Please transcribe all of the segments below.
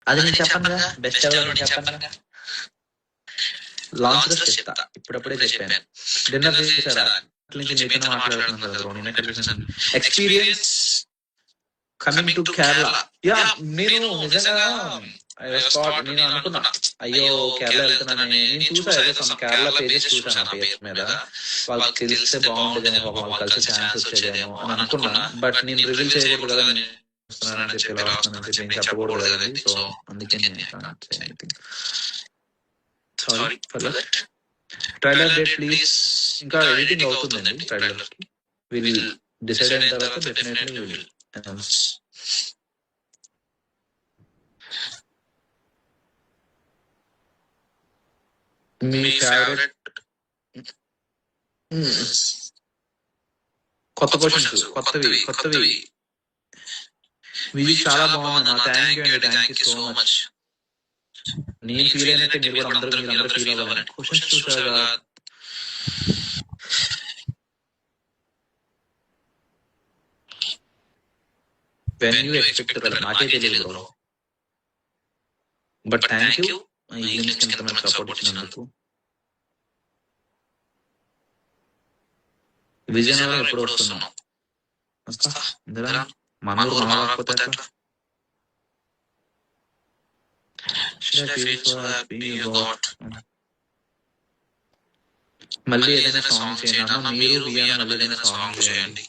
అది నేను చెప్పనుగా, బెస్ట్ ఎవరో నేను చెప్పనుగా. లాంచ్ లో చెప్తా, ఇప్పుడప్పుడే చెప్పాను. డిన్నర్ చేశారా? నుంచి మీతో మాట్లాడుతున్నాను కదా బ్రో, నేను ఎక్కడ చూసాను experience coming to Kerala. Yeah, నేను నిజంగా నేను అనుకున్నా, అయ్యో కేరళ వెళ్తున్నాను. నేను చూసా ఏదో సమ్ కేరళ పేజెస్ చూసాను ఆ పేజ్ మీద, వాళ్ళకి తెలిస్తే బాగుండేదేమో, వాళ్ళు కలిసి ఛాన్స్ వచ్చేదేమో అని అనుకున్నా. బట్ నేను రివీల్ చేయకూడదు కదా, నేను వస్తున్నానని చెప్పి ఇలా వస్తున్నానని చెప్పి నేను చెప్పకూడదు కదండి. సో అందుకే sorry for that. Trailer date please. ఇంకా ఎడిటింగ్ అవుతుందండి ట్రైలర్ కి. విల్ డిసైడ్ అయిన తర్వాత definitely will announce. Me favourite కొత్త క్వశ్చన్స్, కొత్తవి మ్యూజిక్ చాలా బాగుంది. థ్యాంక్ యూ అండి, థ్యాంక్ యూ సో మచ్. నేను ఫీల్ అయినట్టే మీరు కూడా అందరూ ఫీల్ అవ్వాలని. క్వశ్చన్స్ చూసారా? When you expect నాకే తెలియదు bro, but thank you evenings కి ఎంత సపోర్ట్ ఇచ్చినందుకు. విజయనగరం ఎప్పుడు వస్తున్నాం? మనూరు రాకపోతే ఎట్లా? మళ్ళీ ఏదైనా సాంగ్ చేయండి. మీరు వియానా మళ్ళీ ఏదైనా సాంగ్ చేయండి.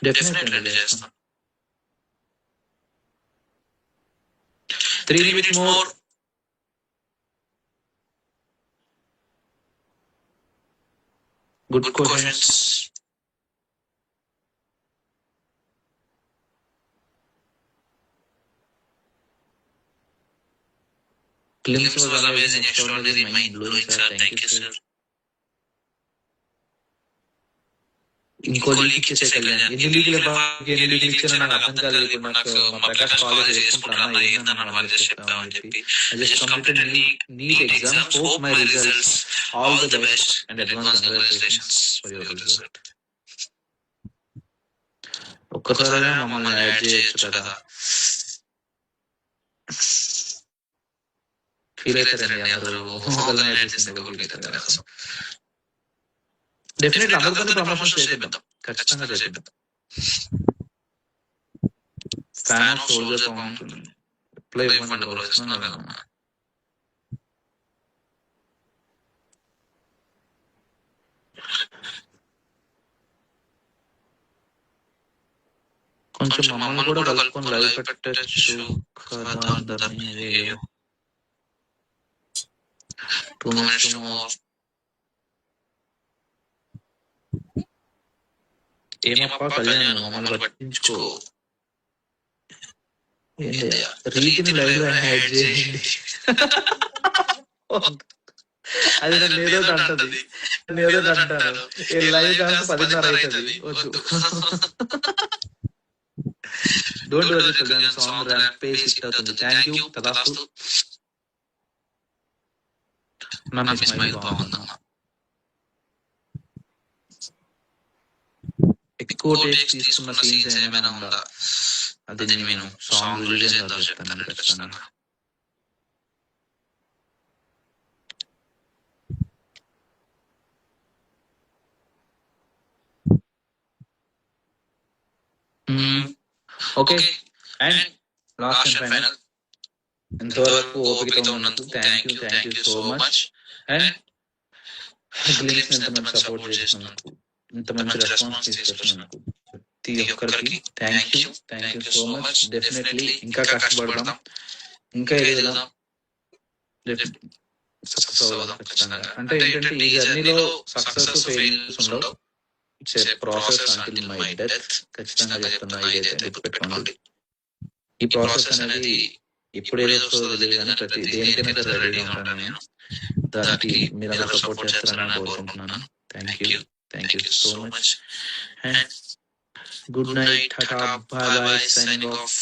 డెఫినెట్లీ చేస్తాం. 3 minutes more. Good questions. Glimpse was amazing, extraordinary, mind-blowing, sir. Thank you, sir. ఇంకో లీక్ ఇచ్చేసే కళ్యాణ్. ఎన్ని లీకులు ఇచ్చారో నాకు అర్థం కాలేదు. ఇప్పుడు నాకు మా ప్రకాష్ కాలేజ్ చేసుకుంటున్నా, ఏందన్నా వాళ్ళు చెప్తామని చెప్పి. I just completed NEET exam. Hope my results. All the best and advance congratulations for your result. ఒక్కసారిగా మమ్మల్ని యాడ్ చేయొచ్చు కదా. ఫీల్ అవుతారండి అందరూ, ఒకళ్ళని యాడ్ చేసింది ఫీల్ అవుతారు కదా. డెఫినెట్లీ అందరితో ప్రమోషన్ చేద్దాం, ఖచ్చితంగా చేద్దాం. ఫ్యాన్ ఆఫ్ సోల్జర్ బాగుంటుంది. ప్లే ఇవ్వండి బ్రో, ఇస్తున్నాను కదా. కొంచెం మమ్మల్ని కూడా కలుపుకొని లైవ్ పెట్టచ్చు కదా. 2 minutes more. ఏమప్పా కళ్యాణ్, మమ్మల్ని పట్టించుకో. రీతిని లైవ్ లో యాడ్ చేయండి. అది నన్ను ఏదో అంటది, అంటాను. లైవ్ కాస్త 10:30 అవుతుంది. వద్దు. Don't worry Kalyan, song ramp page hit అవుతుంది. థ్యాంక్ యూ తదాస్తు. నా స్మైల్ బాగుందన్న. ఎక్కువ టేక్స్ తీసుకున్న సీన్స్ ఏమైనా ఉందా? అది నేను సాంగ్ రిలీజ్ అయిన తర్వాత చెప్తాను ఖచ్చితంగా. Okay, and last and final, ఎంతవరకు ఓపికతో ఉన్నందుకు thank you so much. And glimpse ఎంత మంచి సపోర్ట్ చేసినందుకు, ఇంత మంచి రెస్పాన్స్ తీసుకొచ్చినందుకు ప్రతి ఒక్కరికి thank you so much. Definitely ఇంకా కష్టపడదాం, ఇంకా ఎదుగుదాం, సక్సెస్ అవుదాం ఖచ్చితంగా. అంటే ఏంటంటే ఈ జర్నీలో సక్సెస్ ఫెయిల్యూర్స్ ఉండవు. It's a process until my death. ఖచ్చితంగా చెప్తున్నా, ఇదైతే గుర్తుపెట్టుకోండి. ఈ ప్రాసెస్ అనేది ఇప్పుడు ఏదో తెలియదు కానీ ప్రతి దేనికైనా రెడీగా ఉంటాను నేను. దానికి మీరు అలా సపోర్ట్ చేస్తారని కోరుకుంటున్నాను. Thank you so much. And good night, Tata, by by, signing off.